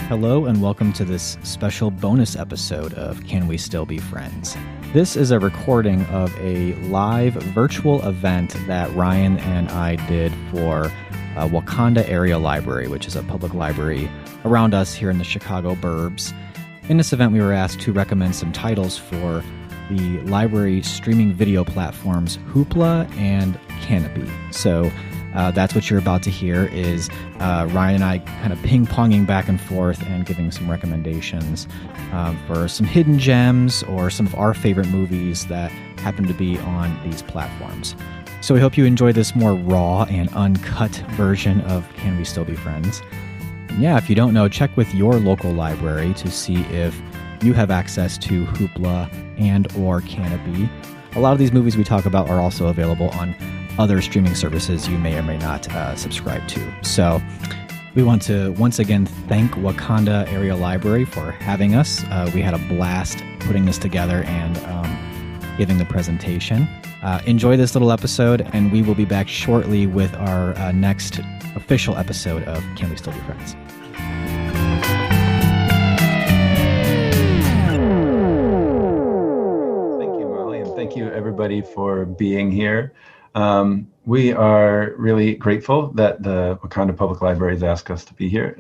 Hello and welcome to this special bonus episode of Can We Still Be Friends? This is a recording of a live virtual event that Ryan and I did for Wakanda Area Library, which is a public library around us here in the Chicago burbs. In this event, we were asked to recommend some titles for the library streaming video platforms Hoopla and Kanopy. So that's what you're about to hear is Ryan and I kind of ping-ponging back and forth and giving some recommendations for some hidden gems or some of our favorite movies that happen to be on these platforms. So we hope you enjoy this more raw and uncut version of Can We Still Be Friends? And yeah, if you don't know, check with your local library to see if you have access to Hoopla and or Kanopy. A lot of these movies we talk about are also available on other streaming services you may or may not subscribe to. So we want to once again thank Wakanda Area Library for having us. We had a blast putting this together and giving the presentation. Enjoy this little episode, and we will be back shortly with our next official episode of Can We Still Be Friends? Thank you, Molly, and thank you everybody for being here. We are really grateful that the Wakanda Public Library has asked us to be here.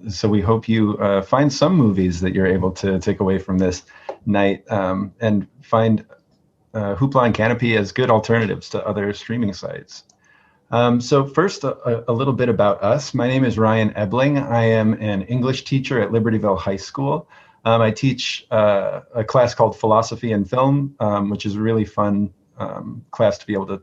So we hope you find some movies that you're able to take away from this night and find Hoopla and Kanopy as good alternatives to other streaming sites. So first, a little bit about us. My name is Ryan Ebling. I am an English teacher at Libertyville High School. I teach a class called Philosophy and Film, which is a really fun class to be able to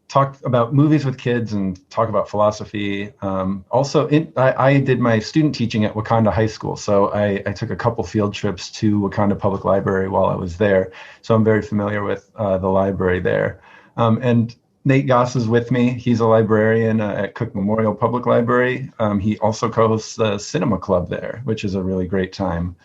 talk about movies with kids and talk about philosophy. I did my student teaching at Wakanda High School, so I took a couple field trips to Wakanda Public Library while I was there, so I'm very familiar with the library there. And Nate Goss is with me. He's a librarian at Cook Memorial Public Library. He also co-hosts the Cinema Club there, which is a really great time.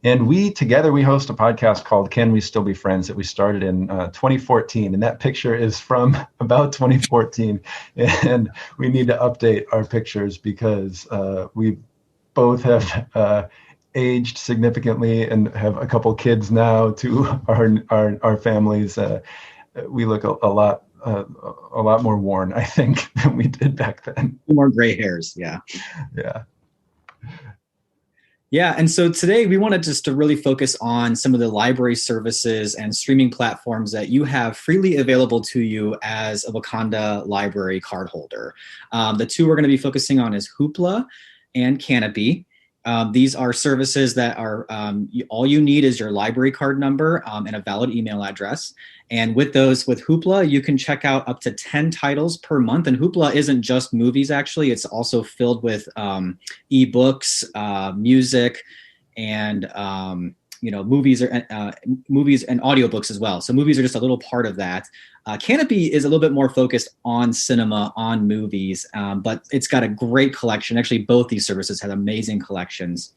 And we host a podcast called Can We Still Be Friends that we started in 2014. And that picture is from about 2014. And we need to update our pictures because we both have aged significantly and have a couple kids now to our families. We look a lot more worn, I think, than we did back then. More gray hairs, yeah. Yeah. Yeah, and so today we wanted just to really focus on some of the library services and streaming platforms that you have freely available to you as a Wakanda library card holder. The two we're going to be focusing on is Hoopla and Kanopy. These are services that are, all you need is your library card number and a valid email address. And with Hoopla, you can check out up to 10 titles per month. And Hoopla isn't just movies, actually. It's also filled with ebooks, music, and movies and audiobooks as well. So movies are just a little part of that. Kanopy is a little bit more focused on cinema, on movies, but it's got a great collection. Actually, both these services have amazing collections.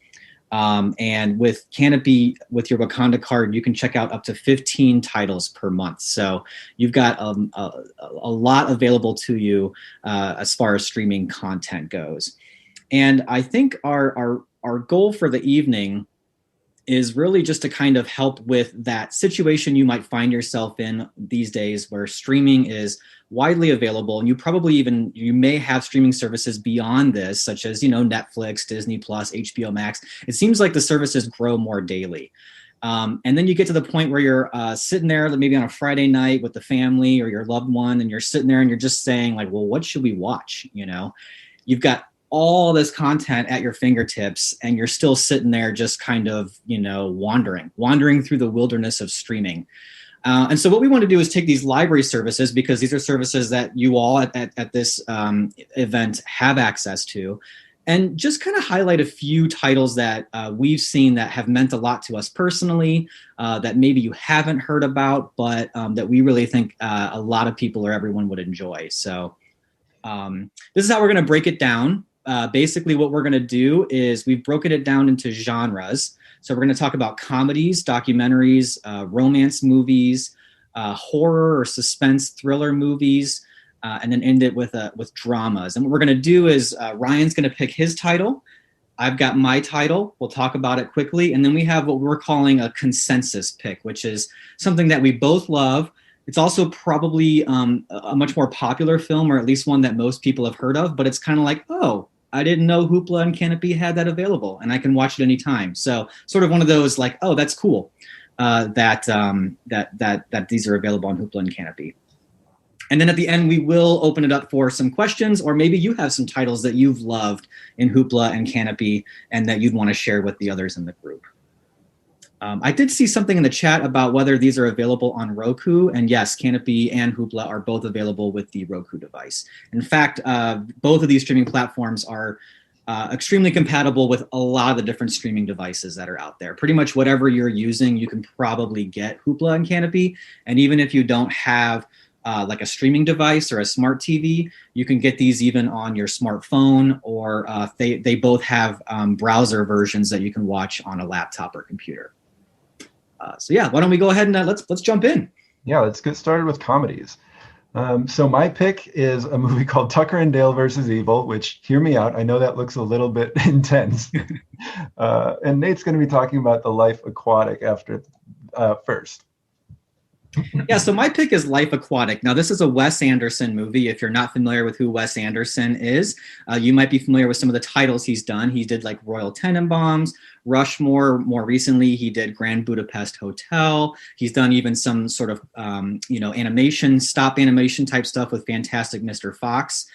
And with Kanopy, with your Wakanda card, you can check out up to 15 titles per month. So you've got a lot available to you as far as streaming content goes. And I think our goal for the evening is really just to kind of help with that situation you might find yourself in these days where streaming is widely available, and you may have streaming services beyond this, such as Netflix, Disney Plus, HBO Max. It seems like the services grow more daily. And then you get to the point where you're sitting there maybe on a Friday night with the family or your loved one, and you're sitting there and you're just saying like, well, what should we watch? You've got all this content at your fingertips, and you're still sitting there just kind of, wandering through the wilderness of streaming. And so what we want to do is take these library services, because these are services that you all at this event have access to, and just kind of highlight a few titles that we've seen that have meant a lot to us personally, that maybe you haven't heard about, but that we really think a lot of people or everyone would enjoy. So this is how we're going to break it down. Basically, what we're going to do is we've broken it down into genres. So we're going to talk about comedies, documentaries, romance movies, horror or suspense thriller movies, and then end it with dramas. And what we're going to do is Ryan's going to pick his title. I've got my title. We'll talk about it quickly. And then we have what we're calling a consensus pick, which is something that we both love. It's also probably a much more popular film, or at least one that most people have heard of, but it's kind of like, oh, I didn't know Hoopla and Kanopy had that available, and I can watch it anytime. So sort of one of those like, oh, that's cool that these are available on Hoopla and Kanopy. And then at the end, we will open it up for some questions, or maybe you have some titles that you've loved in Hoopla and Kanopy and that you'd want to share with the others in the group. I did see something in the chat about whether these are available on Roku, and yes, Kanopy and Hoopla are both available with the Roku device. In fact, both of these streaming platforms are extremely compatible with a lot of the different streaming devices that are out there. Pretty much whatever you're using, you can probably get Hoopla and Kanopy, and even if you don't have like a streaming device or a smart TV, you can get these even on your smartphone, or they both have browser versions that you can watch on a laptop or computer. So yeah, why don't we go ahead and let's jump in. Yeah, let's get started with comedies. So my pick is a movie called Tucker and Dale versus Evil, which, hear me out, I know that looks a little bit intense. And Nate's going to be talking about The Life Aquatic after first. Yeah, so my pick is Life Aquatic. Now, this is a Wes Anderson movie. If you're not familiar with who Wes Anderson is, you might be familiar with some of the titles he's done. He did like Royal Tenenbaums, Rushmore. More recently, he did Grand Budapest Hotel. He's done even some sort of, animation, stop animation type stuff with Fantastic Mr. Fox.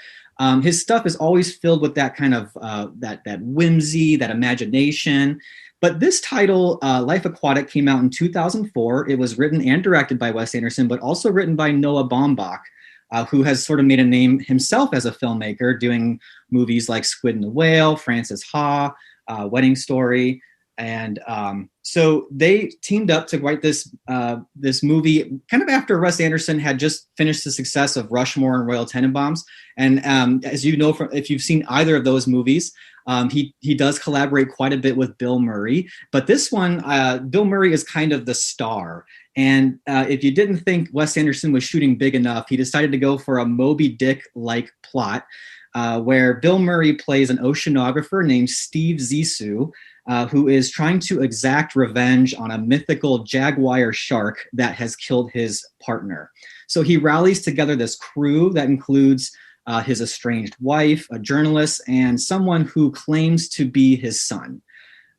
His stuff is always filled with that kind of that whimsy, that imagination. But this title, Life Aquatic, came out in 2004. It was written and directed by Wes Anderson, but also written by Noah Baumbach, who has sort of made a name himself as a filmmaker, doing movies like Squid and the Whale, Frances Ha, Wedding Story. And so they teamed up to write this movie kind of after Wes Anderson had just finished the success of Rushmore and Royal Tenenbaums. And as you know, if you've seen either of those movies, he does collaborate quite a bit with Bill Murray. But this one, Bill Murray is kind of the star. And if you didn't think Wes Anderson was shooting big enough, he decided to go for a Moby Dick-like plot where Bill Murray plays an oceanographer named Steve Zissou, who is trying to exact revenge on a mythical jaguar shark that has killed his partner. So he rallies together this crew that includes his estranged wife, a journalist, and someone who claims to be his son.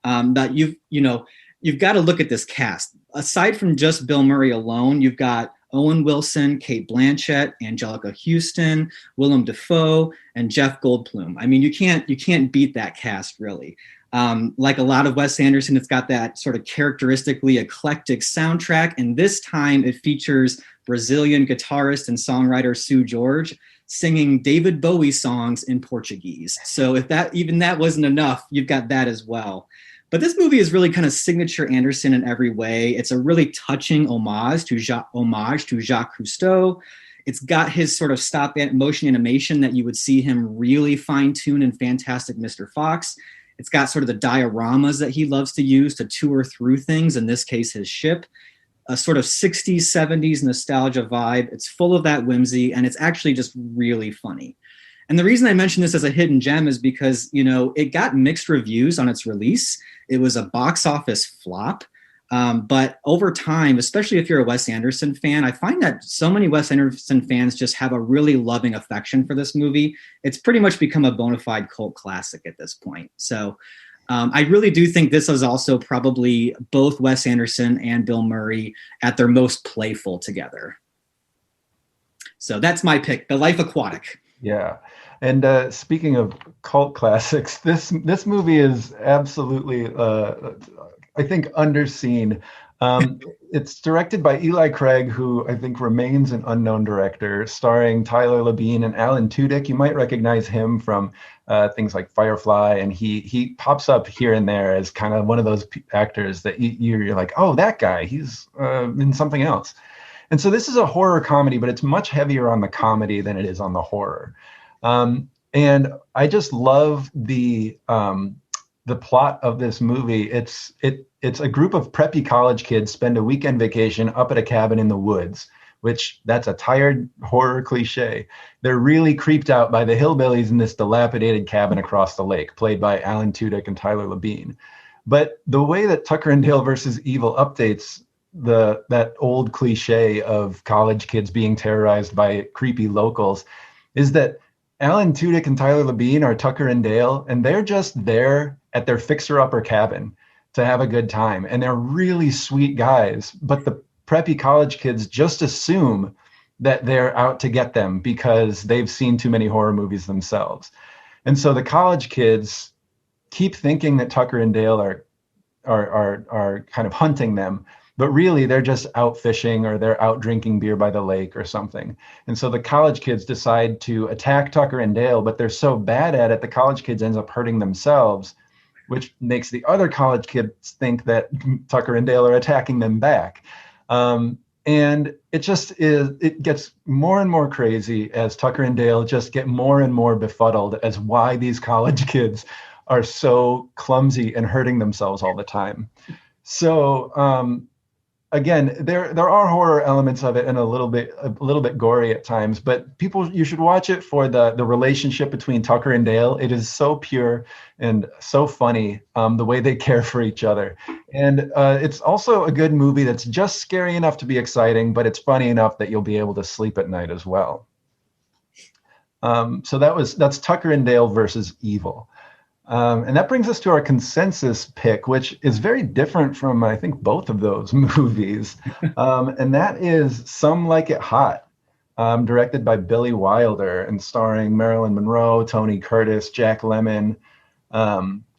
But you've got to look at this cast. Aside from just Bill Murray alone, you've got Owen Wilson, Cate Blanchett, Angelica Houston, Willem Dafoe, and Jeff Goldblum. I mean, you can't beat that cast, really. Like a lot of Wes Anderson, it's got that sort of characteristically eclectic soundtrack, and this time it features Brazilian guitarist and songwriter Sue George singing David Bowie songs in Portuguese. So if that wasn't enough, you've got that as well. But this movie is really kind of signature Anderson in every way. It's a really touching homage to Jacques Cousteau. It's got his sort of stop motion animation that you would see him really fine tune in Fantastic Mr. Fox. It's got sort of the dioramas that he loves to use to tour through things, in this case, his ship. A sort of 60s, 70s nostalgia vibe. It's full of that whimsy, and it's actually just really funny. And the reason I mention this as a hidden gem is because, it got mixed reviews on its release. It was a box office flop. But over time, especially if you're a Wes Anderson fan, I find that so many Wes Anderson fans just have a really loving affection for this movie. It's pretty much become a bona fide cult classic at this point. So I really do think this is also probably both Wes Anderson and Bill Murray at their most playful together. So that's my pick, The Life Aquatic. Yeah. And speaking of cult classics, this movie is absolutely, I think, underseen. It's directed by Eli Craig, who I think remains an unknown director, starring Tyler Labine and Alan Tudyk. You might recognize him from things like Firefly, and he pops up here and there as kind of one of those actors that you're like, oh, that guy, he's in something else. And so this is a horror comedy, but it's much heavier on the comedy than it is on the horror. And I just love the plot of this movie. It's a group of preppy college kids spend a weekend vacation up at a cabin in the woods which that's a tired horror cliche. They're really creeped out by the hillbillies in this dilapidated cabin across the lake, played by Alan Tudyk and Tyler Labine. But the way that Tucker and Dale versus Evil updates that old cliche of college kids being terrorized by creepy locals is that Alan Tudyk and Tyler Labine are Tucker and Dale, and they're just there at their fixer-upper cabin to have a good time. And they're really sweet guys, but the preppy college kids just assume that they're out to get them because they've seen too many horror movies themselves. And so the college kids keep thinking that Tucker and Dale are kind of hunting them, but really they're just out fishing or they're out drinking beer by the lake or something. And so the college kids decide to attack Tucker and Dale, but they're so bad at it, the college kids ends up hurting themselves, which makes the other college kids think that Tucker and Dale are attacking them back. And it gets more and more crazy as Tucker and Dale just get more and more befuddled as why these college kids are so clumsy and hurting themselves all the time. So, again, there are horror elements of it and a little bit gory at times, but you should watch it for the relationship between Tucker and Dale. It is so pure and so funny, the way they care for each other. And it's also a good movie that's just scary enough to be exciting, but it's funny enough that you'll be able to sleep at night as well. So that's Tucker and Dale versus Evil. And that brings us to our consensus pick, which is very different from, I think, both of those movies. And that is Some Like It Hot, directed by Billy Wilder and starring Marilyn Monroe, Tony Curtis, Jack Lemmon.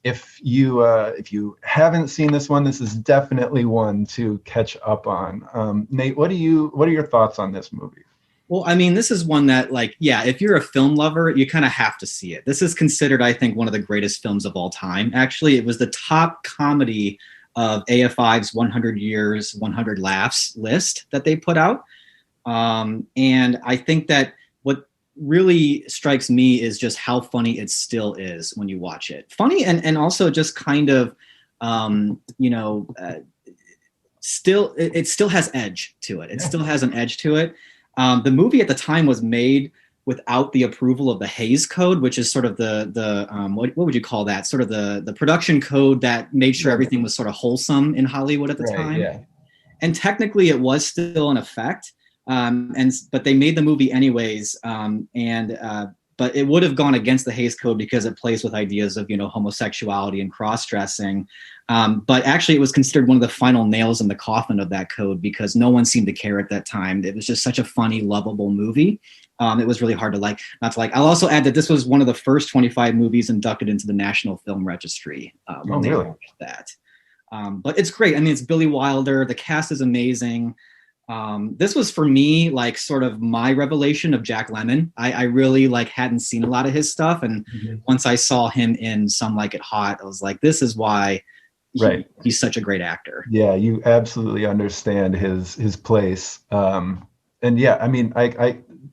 If you haven't seen this one, this is definitely one to catch up on. Nate, what are your thoughts on this movie? Well, I mean, this is one that, if you're a film lover, you kind of have to see it. This is considered, I think, one of the greatest films of all time. Actually, it was the top comedy of AFI's 100 Years, 100 Laughs list that they put out. And I think that what really strikes me is just how funny it still is when you watch it. Funny and also just kind of, it still has edge to it. It still has an edge to it. The movie at the time was made without the approval of the Hays Code, which is sort of the what would you call that? Sort of the production code that made sure everything was sort of wholesome in Hollywood at the time. Yeah. And technically it was still in effect. But they made the movie anyways. But it would have gone against the Hays Code because it plays with ideas of, homosexuality and cross-dressing. But actually, it was considered one of the final nails in the coffin of that code because no one seemed to care at that time. It was just such a funny, lovable movie. It was really hard to not to like. I'll also add that this was one of the first 25 movies inducted into the National Film Registry when they launched that. But it's great. I mean, it's Billy Wilder. The cast is amazing. This was for me sort of my revelation of Jack Lemmon. I really hadn't seen a lot of his stuff, and once I saw him in Some Like It Hot, I was like, this is why he's such a great actor. Yeah, you absolutely understand his place. And yeah, I mean,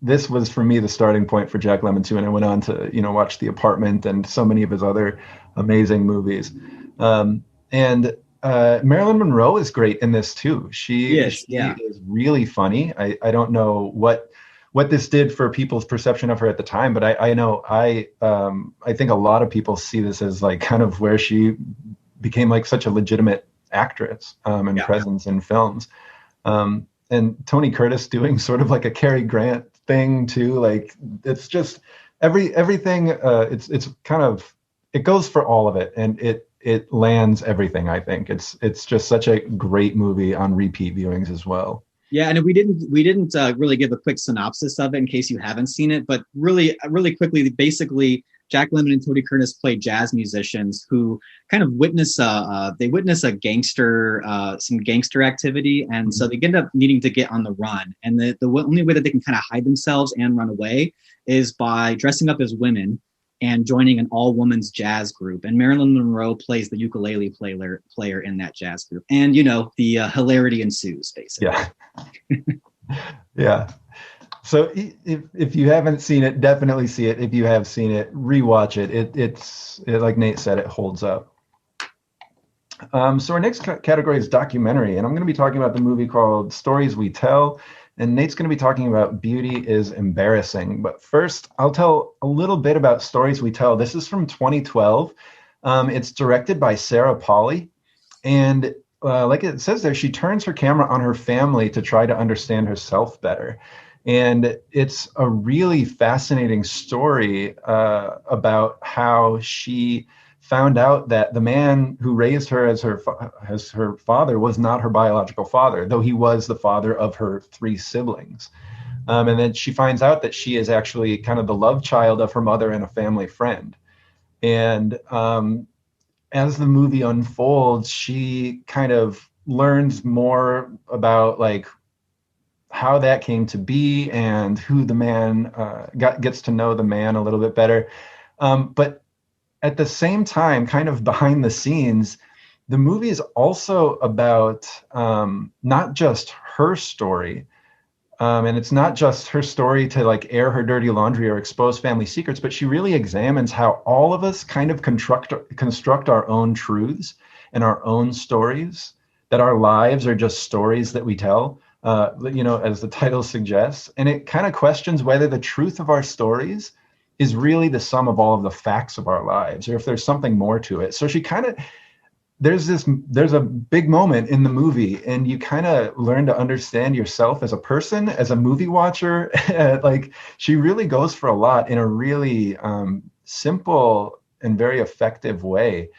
this was for me the starting point for Jack Lemmon too, and I went on to watch The Apartment and so many of his other amazing movies. Marilyn Monroe is great in this too. She is really funny. I don't know what this did for people's perception of her at the time, but I know I think a lot of people see this as kind of where she became such a legitimate actress and presence in films. And Tony Curtis doing sort of a Cary Grant thing too. It's just everything. It's kind of, it goes for all of it, and it lands everything. I think it's just such a great movie on repeat viewings as well. Yeah, and we didn't really give a quick synopsis of it in case you haven't seen it, but really quickly, basically, Jack Lemmon and Tony Curtis play jazz musicians who kind of witness some gangster activity, and so they end up needing to get on the run. And the only way that they can kind of hide themselves and run away is by dressing up as women and joining an all-women's jazz group. And Marilyn Monroe plays the ukulele player in that jazz group. And, the hilarity ensues, basically. Yeah. Yeah. So if you haven't seen it, definitely see it. If you have seen it, rewatch it. It's like Nate said, it holds up. So our next category is documentary. And I'm going to be talking about the movie called Stories We Tell. And Nate's going to be talking about Beauty is Embarrassing. But first, I'll tell a little bit about Stories We Tell. This is from 2012. It's directed by Sarah Polley. And like it says there, she turns her camera on her family to try to understand herself better. And it's a really fascinating story about how she found out that the man who raised her as her father was not her biological father, though he was the father of her 3 siblings. And then she finds out that she is actually kind of the love child of her mother and a family friend. And as the movie unfolds, she kind of learns more about like how that came to be and who the man gets to know the man a little bit better. But at the same time, kind of behind the scenes, the movie is also about not just her story, and it's not just her story to like air her dirty laundry or expose family secrets, but she really examines how all of us kind of construct our own truths and our own stories, that our lives are just stories that we tell, as the title suggests. And it kind of questions whether the truth of our stories is really the sum of all of the facts of our lives, or if there's something more to it. So she kind of, there's a big moment in the movie, and you kind of learn to understand yourself as a person, as a movie watcher. Like, she really goes for a lot in a really simple and very effective way.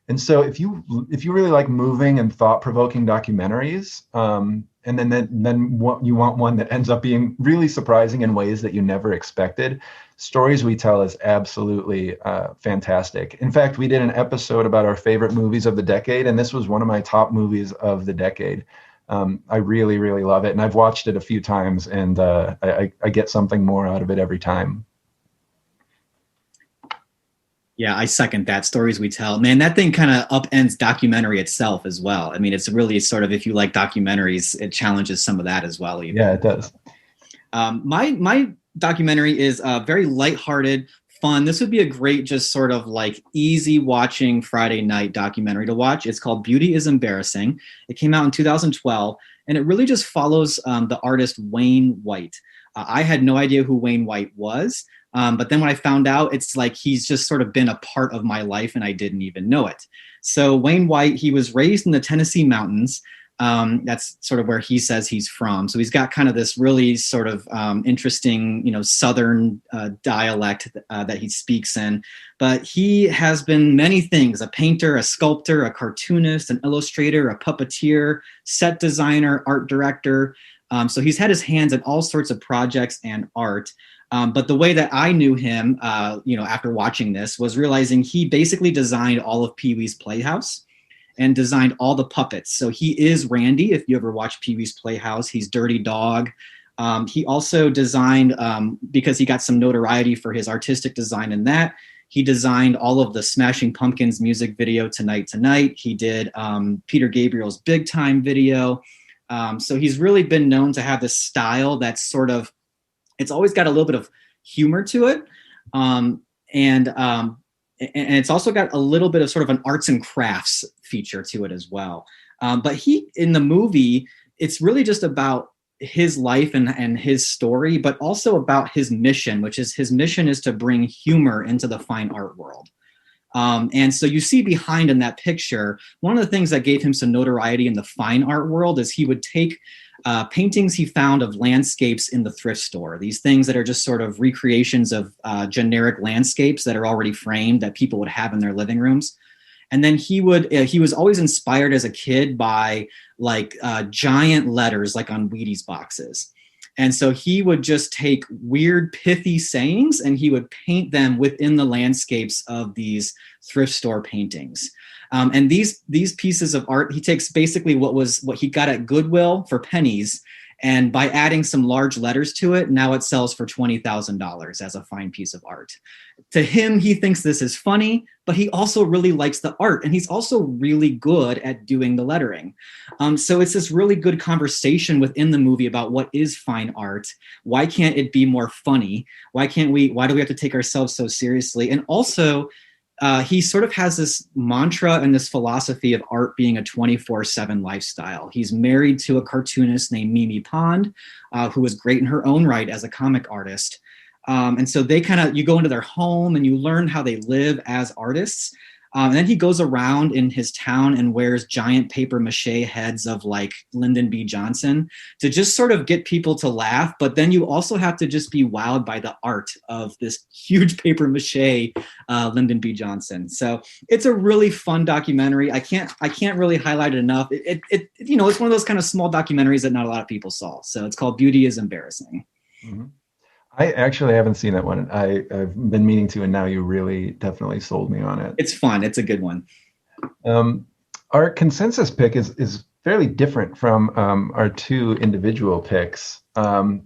And so if you really like moving and thought-provoking documentaries, and then you want one that ends up being really surprising in ways that you never expected, Stories We Tell is absolutely fantastic. In fact, we did an episode about our favorite movies of the decade, and this was one of my top movies of the decade. I really, really love it, and I've watched it a few times, and I get something more out of it every time. Yeah, I second that. Stories We Tell. Man, that thing kind of upends documentary itself as well. I mean, it's really sort of, if you like documentaries, it challenges some of that as well. Even. Yeah, it does. My documentary is very lighthearted, fun. This would be a great, just sort of like easy watching Friday night documentary to watch. It's called Beauty is Embarrassing. It came out in 2012, and it really just follows the artist Wayne White. I had no idea who Wayne White was. But then when I found out, it's like he's just sort of been a part of my life and I didn't even know it. So Wayne White, he was raised in the Tennessee mountains. That's sort of where he says he's from. So he's got kind of this really sort of interesting, Southern dialect that he speaks in. But he has been many things: a painter, a sculptor, a cartoonist, an illustrator, a puppeteer, set designer, art director. So he's had his hands in all sorts of projects and art. But the way that I knew him, after watching this, was realizing he basically designed all of Pee-wee's Playhouse and designed all the puppets. So he is Randy. If you ever watch Pee-wee's Playhouse, he's Dirty Dog. He also designed, because he got some notoriety for his artistic design in that, he designed all of the Smashing Pumpkins music video, Tonight Tonight. He did Peter Gabriel's Big Time video. So he's really been known to have this style that's sort of, it's always got a little bit of humor to it. And it's also got a little bit of sort of an arts and crafts feature to it as well. But he, in the movie, it's really just about his life and his story, but also about his mission, which is his mission is to bring humor into the fine art world. And so you see behind in that picture, one of the things that gave him some notoriety in the fine art world is he would take paintings he found of landscapes in the thrift store, these things that are just sort of recreations of generic landscapes that are already framed that people would have in their living rooms. And then he was always inspired as a kid by like giant letters like on Wheaties boxes. And so he would just take weird, pithy sayings and he would paint them within the landscapes of these thrift store paintings. And these pieces of art, he takes basically what he got at Goodwill for pennies, and by adding some large letters to it, now it sells for $20,000 as a fine piece of art. To him, he thinks this is funny, but he also really likes the art, and he's also really good at doing the lettering. So it's this really good conversation within the movie about what is fine art. Why can't it be more funny? Why do we have to take ourselves so seriously? And also, he sort of has this mantra and this philosophy of art being a 24/7 lifestyle. He's married to a cartoonist named Mimi Pond, who was great in her own right as a comic artist. And so you go into their home and you learn how they live as artists. And then he goes around in his town and wears giant paper mache heads of like Lyndon B. Johnson to just sort of get people to laugh. But then you also have to just be wowed by the art of this huge paper mache Lyndon B. Johnson. So it's a really fun documentary. I can't really highlight it enough. It's one of those kind of small documentaries that not a lot of people saw. So it's called Beauty is Embarrassing. Mm-hmm. I actually haven't seen that one. I've been meaning to, and now you really definitely sold me on it. It's fun. It's a good one. Our consensus pick is fairly different from our two individual picks. The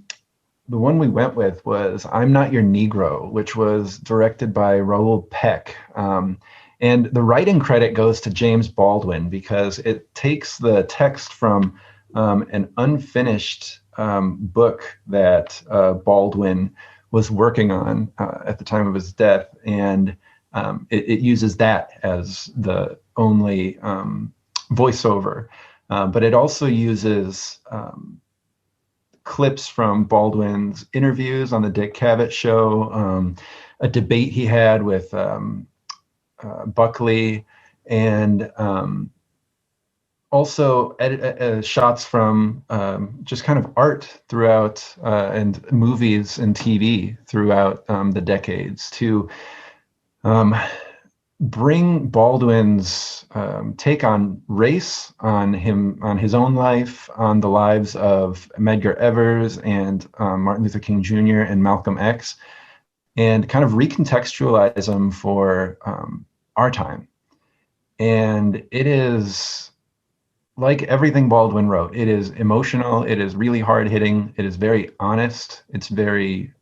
one we went with was I'm Not Your Negro, which was directed by Raoul Peck. And the writing credit goes to James Baldwin because it takes the text from an unfinished book that Baldwin was working on at the time of his death, and it uses that as the only voiceover, but it also uses clips from Baldwin's interviews on the Dick Cavett show, a debate he had with Buckley, and also shots from just kind of art throughout and movies and TV throughout the decades to bring Baldwin's take on race, on his own life, on the lives of Medgar Evers and Martin Luther King Jr. and Malcolm X, and kind of recontextualize them for our time. And it is like everything Baldwin wrote. It is emotional. It is really hard hitting. It is very honest. It's very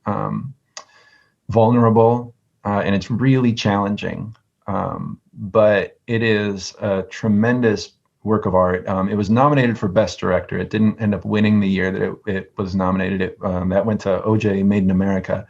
vulnerable, and it's really challenging. But it is a tremendous work of art. It was nominated for Best Director. It didn't end up winning the year that it was nominated. That went to O.J. Made in America.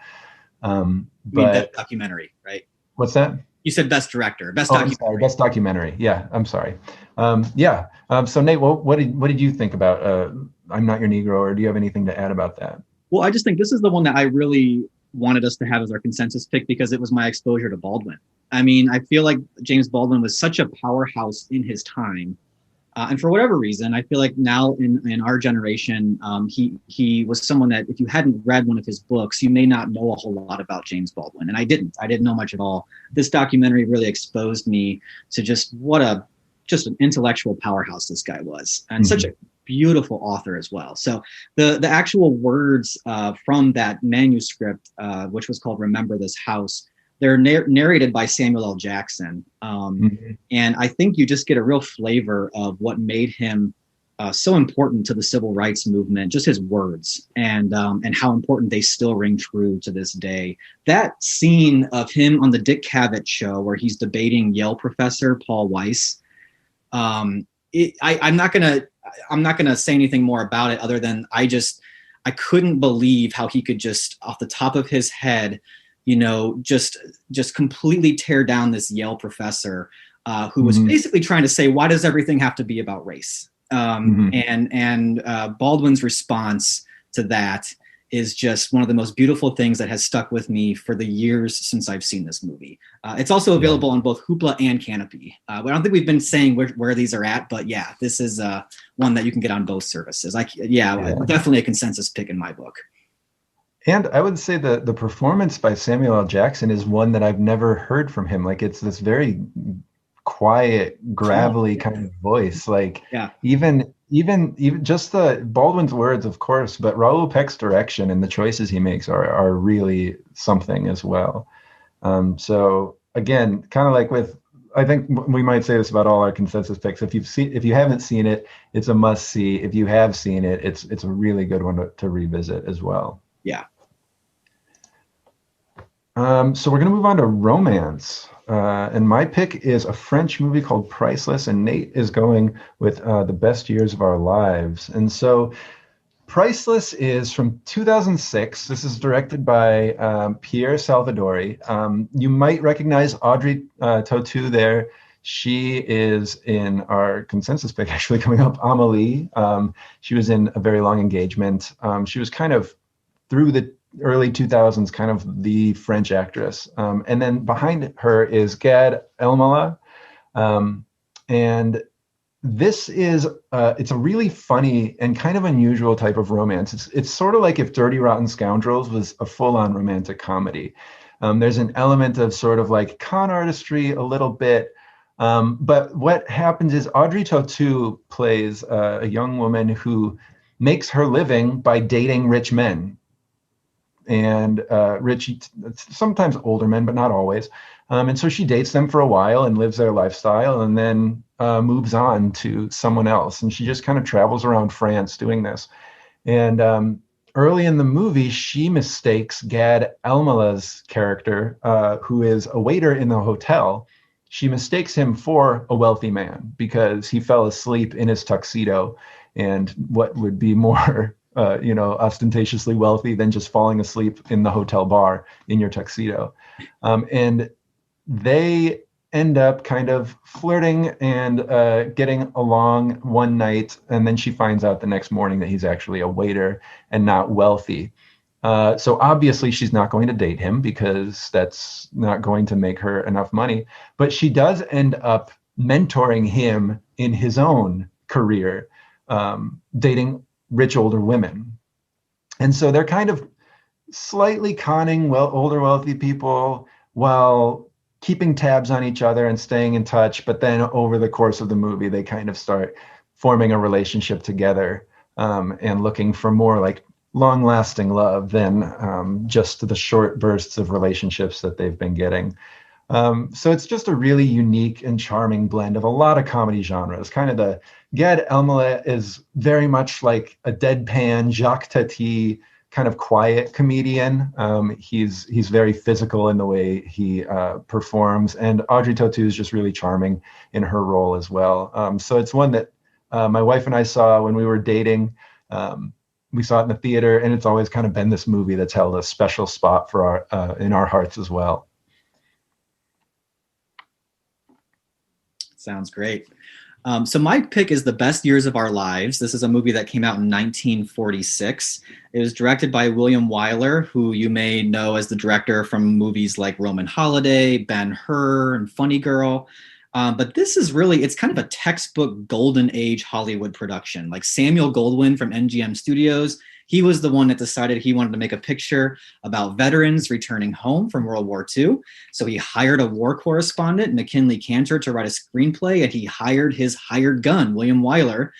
But Best Documentary, right? What's that? You said Best Director. I'm sorry, Best Documentary. Yeah, I'm sorry. So Nate, what did you think about I'm Not Your Negro, or do you have anything to add about that? Well, I just think this is the one that I really wanted us to have as our consensus pick because it was my exposure to Baldwin. I mean, I feel like James Baldwin was such a powerhouse in his time. And for whatever reason, I feel like now in our generation, he was someone that if you hadn't read one of his books, you may not know a whole lot about James Baldwin. And I didn't know much at all. This documentary really exposed me to just just an intellectual powerhouse this guy was, and such a beautiful author as well. So the actual words from that manuscript, which was called Remember This House, they're narrated by Samuel L. Jackson. And I think you just get a real flavor of what made him so important to the civil rights movement, just his words, and how important they still ring true to this day. That scene of him on the Dick Cavett show where he's debating Yale professor Paul Weiss, I'm not gonna say anything more about it other than I couldn't believe how he could just off the top of his head, just completely tear down this Yale professor who was basically trying to say, why does everything have to be about race? And Baldwin's response to that is just one of the most beautiful things that has stuck with me for the years since I've seen this movie. It's also available on both Hoopla and Kanopy. I don't think we've been saying where these are at, but yeah, this is one that you can get on both services. Definitely a consensus pick in my book. And I would say the performance by Samuel L. Jackson is one that I've never heard from him. Like, it's this very quiet, gravelly kind of voice. Like, even just the Baldwin's words, of course, but Raoul Peck's direction and the choices he makes are really something as well. So again, kind of like I think we might say this about all our consensus picks. If you haven't seen it, it's a must see. If you have seen it, it's a really good one to revisit as well. Yeah. So we're going to move on to romance. And my pick is a French movie called Priceless, and Nate is going with The Best Years of Our Lives. And so Priceless is from 2006. This is directed by Pierre Salvadori. You might recognize Audrey Tautou there. She is in our consensus pick, actually, coming up, Amelie. She was in A Very Long Engagement. She was kind of, through the early 2000s, kind of the French actress. And then behind her is Gad Elmaleh. And this is it's a really funny and kind of unusual type of romance. It's sort of like if Dirty Rotten Scoundrels was a full-on romantic comedy. There's an element of sort of like con artistry a little bit. But what happens is Audrey Tautou plays a young woman who makes her living by dating rich men. And rich, sometimes older men, but not always. And so she dates them for a while and lives their lifestyle, and then moves on to someone else. And she just kind of travels around France doing this. And early in the movie, she mistakes Gad Elmaleh's character, who is a waiter in the hotel. She mistakes him for a wealthy man because he fell asleep in his tuxedo, and what would be more ostentatiously wealthy than just falling asleep in the hotel bar in your tuxedo. And they end up kind of flirting and getting along one night. And then she finds out the next morning that he's actually a waiter and not wealthy. So obviously she's not going to date him because that's not going to make her enough money. But she does end up mentoring him in his own career, dating rich older women. And so they're kind of slightly conning older wealthy people while keeping tabs on each other and staying in touch. But then over the course of the movie, they kind of start forming a relationship together, and looking for more like long-lasting love than just the short bursts of relationships that they've been getting. So it's just a really unique and charming blend of a lot of comedy genres. Kind of the Gad Elmaleh is very much like a deadpan Jacques Tati kind of quiet comedian. He's very physical in the way he performs, and Audrey Tautou is just really charming in her role as well. So it's one that my wife and I saw when we were dating. We saw it in the theater, and it's always kind of been this movie that's held a special spot for in our hearts as well. Sounds great. So my pick is The Best Years of Our Lives. This is a movie that came out in 1946. It was directed by William Wyler, who you may know as the director from movies like Roman Holiday, Ben-Hur, and Funny Girl. But this is really, it's kind of a textbook golden age Hollywood production. Like Samuel Goldwyn from MGM Studios, he was the one that decided he wanted to make a picture about veterans returning home from World War II. So he hired a war correspondent, McKinley Cantor, to write a screenplay, and he hired his hired gun, William Wyler,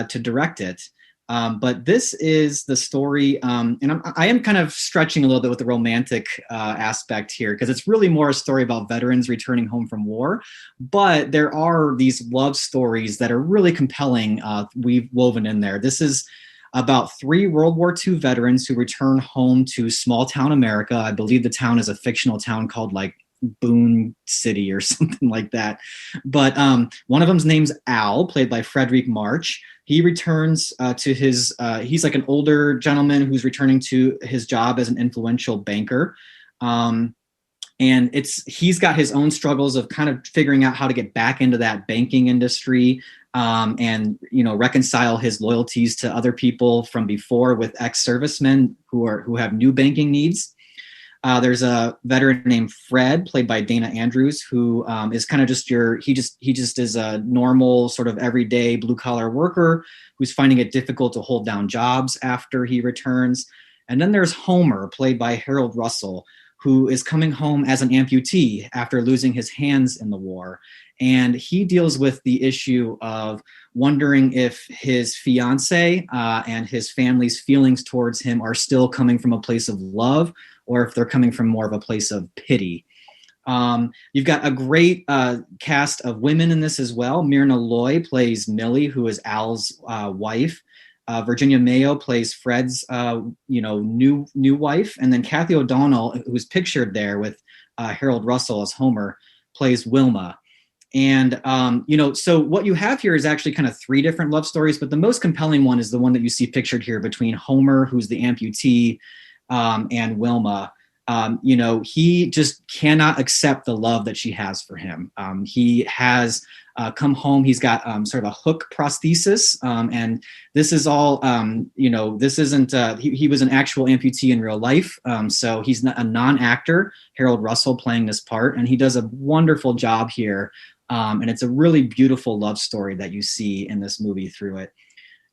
to direct it. But this is the story, and I am kind of stretching a little bit with the romantic aspect here, because it's really more a story about veterans returning home from war. But there are these love stories that are really compelling, we've woven in there. This is about 3 World War II veterans who return home to small town America. I believe the town is a fictional town called like Boone City or something like that. But one of them's name's Al, played by Frederick March. He returns to his, he's like an older gentleman who's returning to his job as an influential banker. And he's got his own struggles of kind of figuring out how to get back into that banking industry, and reconcile his loyalties to other people from before with ex-servicemen who have new banking needs. There's a veteran named Fred, played by Dana Andrews, who is kind of just he just is a normal sort of everyday blue collar worker who's finding it difficult to hold down jobs after he returns. And then there's Homer, played by Harold Russell, who is coming home as an amputee after losing his hands in the war. And he deals with the issue of wondering if his fiance and his family's feelings towards him are still coming from a place of love, or if they're coming from more of a place of pity. You've got a great cast of women in this as well. Myrna Loy plays Millie, who is Al's wife. Virginia Mayo plays Fred's new wife. And then Kathy O'Donnell, who's pictured there with Harold Russell as Homer, plays Wilma. And, so what you have here is actually kind of three different love stories, but the most compelling one is the one that you see pictured here between Homer, who's the amputee, and Wilma. He just cannot accept the love that she has for him. He has come home. He's got sort of a hook prosthesis. And this is all, this isn't, he was an actual amputee in real life. So he's not a non-actor, Harold Russell playing this part. And he does a wonderful job here. And it's a really beautiful love story that you see in this movie through it.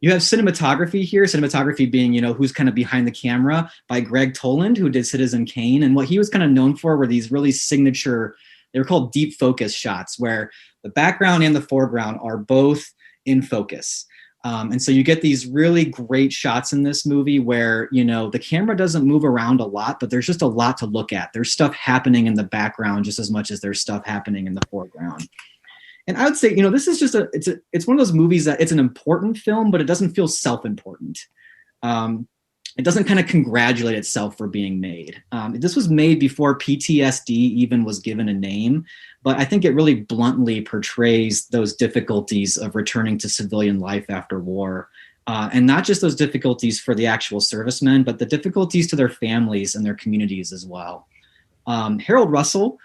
You have cinematography here, cinematography being, who's kind of behind the camera by Greg Toland, who did Citizen Kane. And what he was kind of known for were these really signature, they were called deep focus shots, where the background and the foreground are both in focus. And so you get these really great shots in this movie where, the camera doesn't move around a lot, but there's just a lot to look at. There's stuff happening in the background just as much as there's stuff happening in the foreground. And I would say, this is just it's one of those movies that it's an important film, but it doesn't feel self-important. It doesn't kind of congratulate itself for being made. This was made before PTSD even was given a name, but I think it really bluntly portrays those difficulties of returning to civilian life after war. And not just those difficulties for the actual servicemen, but the difficulties to their families and their communities as well. Harold Russell,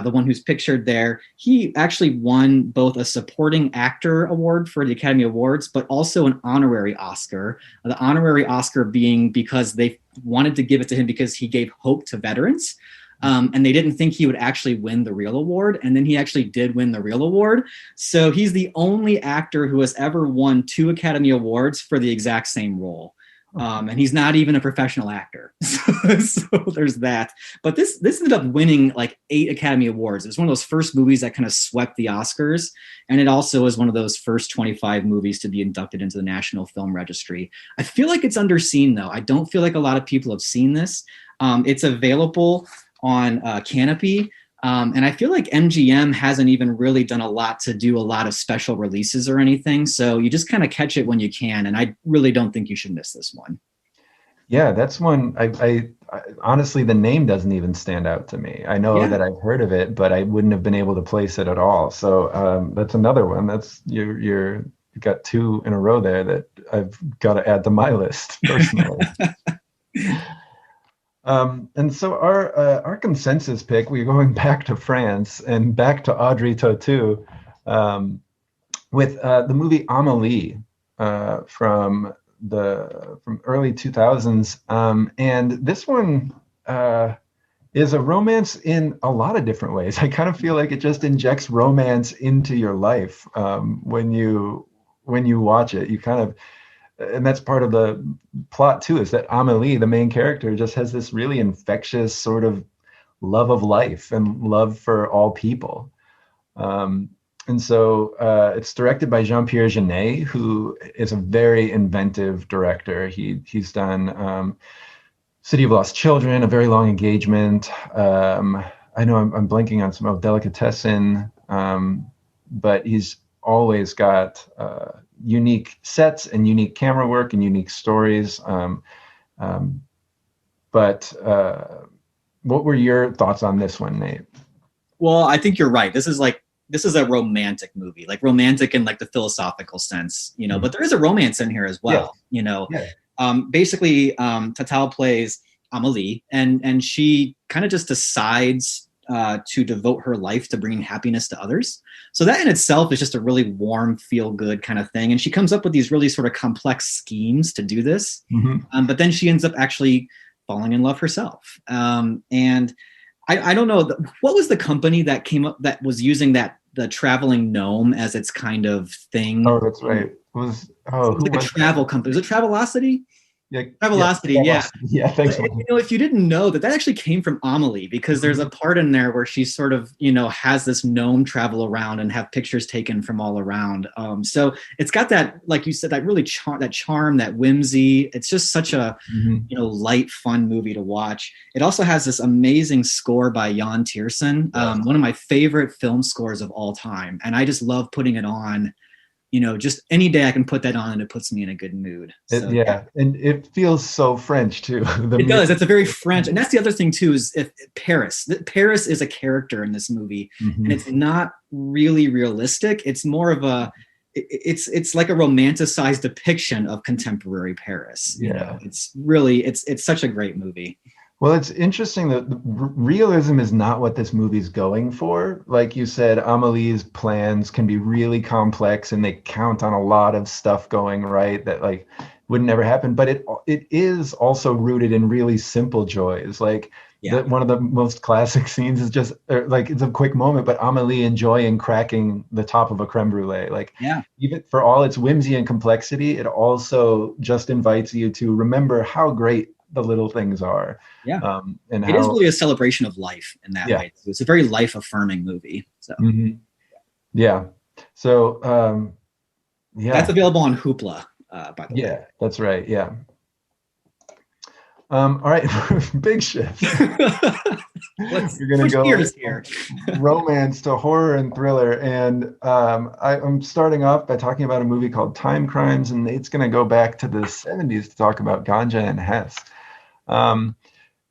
the one who's pictured there, he actually won both a supporting actor award for the Academy Awards, but also an honorary Oscar. The honorary Oscar being because they wanted to give it to him because he gave hope to veterans. And they didn't think he would actually win the real award. And then he actually did win the real award. So he's the only actor who has ever won 2 Academy Awards for the exact same role. And he's not even a professional actor. So there's that. But this ended up winning like 8 Academy Awards. It was one of those first movies that kind of swept the Oscars. And it also was one of those first 25 movies to be inducted into the National Film Registry. I feel like it's underseen, though. I don't feel like a lot of people have seen this. It's available on Kanopy. And I feel like MGM hasn't even really done a lot to do a lot of special releases or anything. So you just kind of catch it when you can. And I really don't think you should miss this one. Yeah, that's one. I honestly, the name doesn't even stand out to me. I know that I've heard of it, but I wouldn't have been able to place it at all. So that's another one. That's you've got 2 in a row there that I've got to add to my list personally. And so our consensus pick, we're going back to France and back to Audrey Tautou with the movie Amélie from early 2000s. And this one is a romance in a lot of different ways. I kind of feel like it just injects romance into your life when you watch it. You kind of, and that's part of the plot too, is that Amélie, the main character, just has this really infectious sort of love of life and love for all people. And so it's directed by Jean-Pierre Jeunet, who is a very inventive director. He's done City of Lost Children, A Very Long Engagement. I know I'm blanking on some of Delicatessen, but he's always got unique sets and unique camera work and unique stories. But what were your thoughts on this one, Nate? Well, I think you're right. This is a romantic movie, like romantic in like the philosophical sense, Mm-hmm. but there is a romance in here as well, Basically, Tautou plays Amélie, and she kind of just decides to devote her life to bringing happiness to others. So that in itself is just a really warm, feel-good kind of thing. And she comes up with these really sort of complex schemes to do this. Mm-hmm. But then she ends up actually falling in love herself. And I don't know, what was the company that came up that was using the traveling gnome as its kind of thing? Oh, that's right. It was like a travel company. Was it Travelocity? Yeah, Travelocity, yeah. Yeah, thanks. But, if you didn't know that actually came from Amélie, because there's a part in there where she sort of, has this gnome travel around and have pictures taken from all around. So it's got that, like you said, that really charm, that whimsy. It's just such a, light, fun movie to watch. It also has this amazing score by Jan Tiersen, one of my favorite film scores of all time. And I just love putting it on just any day I can put that on and it puts me in a good mood. So Yeah, and it feels so French too. it does. It's a very French, and that's the other thing too, is if Paris is a character in this movie, and it's not really realistic. It's more of it's like a romanticized depiction of contemporary Paris. It's really it's such a great movie. Well, it's interesting that realism is not what this movie's going for. Like you said, Amelie's plans can be really complex and they count on a lot of stuff going right that like would never happen. But it is also rooted in really simple joys. Like one of the most classic scenes is just like, it's a quick moment, but Amelie enjoying cracking the top of a creme brulee. Like, even for all its whimsy and complexity, it also just invites you to remember how great the little things are. And it is really a celebration of life in that way. It's a very life affirming movie. So so that's available on Hoopla, by the way. That's right. All right. Big shift. We're gonna go here. Romance to horror and thriller, and I'm starting off by talking about a movie called Time Crimes, and Nate's gonna go back to the 70s to talk about Ganja and Hess.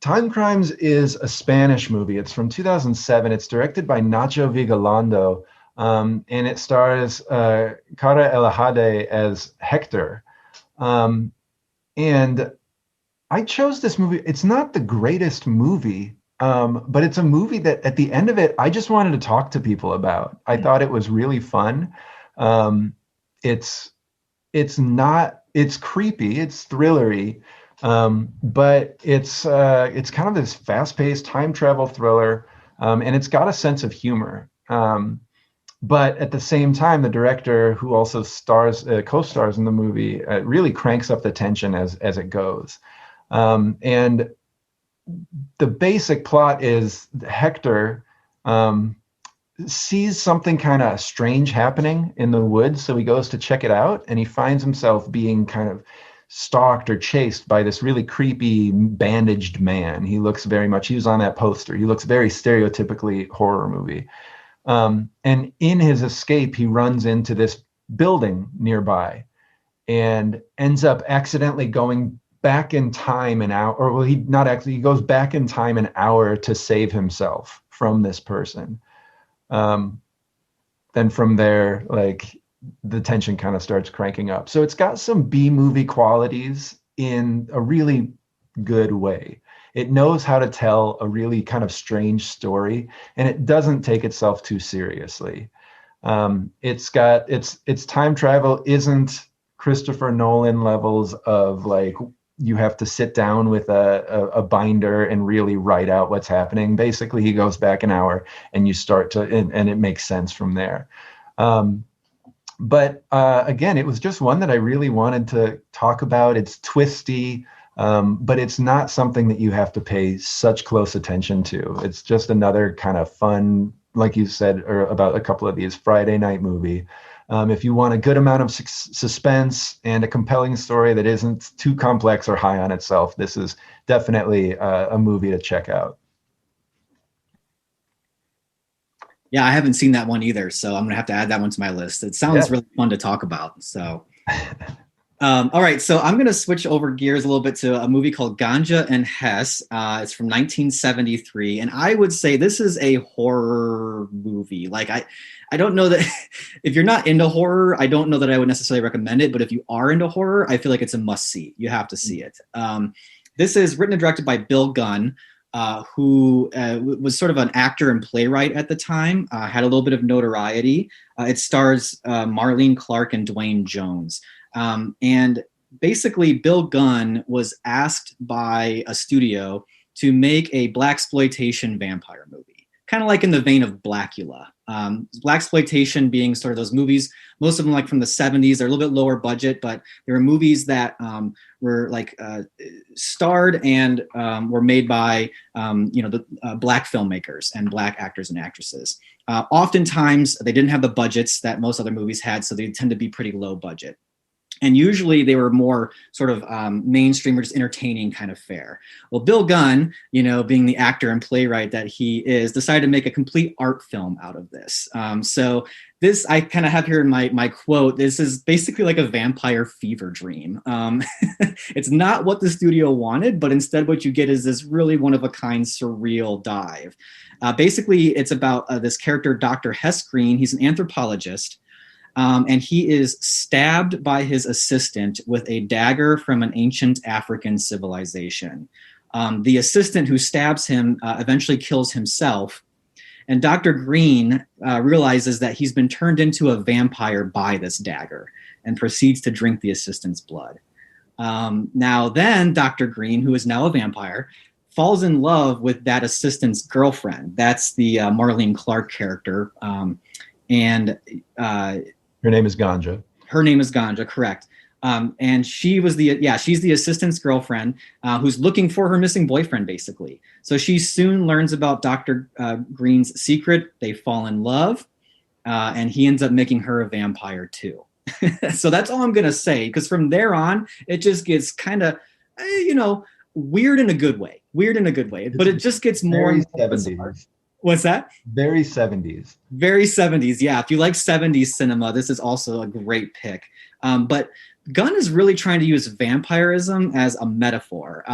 Time Crimes is a Spanish movie. It's from 2007. It's directed by Nacho Vigalondo, and it stars Cara Elahade as Hector. And I chose this movie. It's not the greatest movie, but it's a movie that at the end of it, I just wanted to talk to people about. I thought it was really fun. It's creepy, it's thrillery, but it's kind of this fast-paced time travel thriller, and it's got a sense of humor. But at the same time, the director, who also co-stars in the movie, really cranks up the tension as it goes. And the basic plot is Hector sees something kind of strange happening in the woods, so he goes to check it out, and he finds himself being kind of stalked or chased by this really creepy bandaged man. He was on that poster. He looks very stereotypically horror movie. And in his escape, he runs into this building nearby and ends up accidentally going back in time an hour, he goes back in time an hour to save himself from this person. Then from there, like, the tension kind of starts cranking up. So it's got some B-movie qualities in a really good way. It knows how to tell a really kind of strange story, and it doesn't take itself too seriously. Its time travel isn't Christopher Nolan levels of like, you have to sit down with a binder and really write out what's happening. Basically, he goes back an hour and you start to, and it makes sense from there. But again, it was just one that I really wanted to talk about. It's twisty, but it's not something that you have to pay such close attention to. It's just another kind of fun, like you said, or about a couple of these, Friday night movie. If you want a good amount of suspense and a compelling story that isn't too complex or high on itself, this is definitely a movie to check out. Yeah, I haven't seen that one either, so I'm going to have to add that one to my list. It sounds really fun to talk about. So, all right, so I'm going to switch over gears a little bit to a movie called Ganja and Hess. It's from 1973, and I would say this is a horror movie. Like, I don't know that if you're not into horror, I don't know that I would necessarily recommend it, but if you are into horror, I feel like it's a must-see. You have to see it. This is written and directed by Bill Gunn, who was sort of an actor and playwright at the time, had a little bit of notoriety. It stars Marlene Clark and Dwayne Jones. And basically, Bill Gunn was asked by a studio to make a blaxploitation vampire movie, kind of like in the vein of Blackula. Blaxploitation being sort of those movies, most of them like from the 70s, they're a little bit lower budget, but there were movies that were like starred and were made by the black filmmakers and black actors and actresses. Oftentimes, they didn't have the budgets that most other movies had, so they tend to be pretty low budget. And usually they were more sort of mainstream or just entertaining kind of fare. Well, Bill Gunn, being the actor and playwright that he is, decided to make a complete art film out of this. So this, I kind of have here in my quote, this is basically like a vampire fever dream. It's not what the studio wanted, but instead what you get is this really one-of-a-kind surreal dive. Basically, it's about this character, Dr. Hess Green. He's an anthropologist. And he is stabbed by his assistant with a dagger from an ancient African civilization. The assistant who stabs him eventually kills himself. And Dr. Green realizes that he's been turned into a vampire by this dagger and proceeds to drink the assistant's blood. Now then, Dr. Green, who is now a vampire, falls in love with that assistant's girlfriend. That's the Marlene Clark character. Her name is Ganja. Her name is Ganja, correct. And she's the assistant's girlfriend who's looking for her missing boyfriend, basically. So she soon learns about Dr. Green's secret. They fall in love, and he ends up making her a vampire too. So that's all I'm going to say, because from there on, it just gets kind of, weird in a good way. But it just gets more. 70s. What's that? Very 70s. Very 70s, yeah. If you like 70s cinema, this is also a great pick. But Gunn is really trying to use vampirism as a metaphor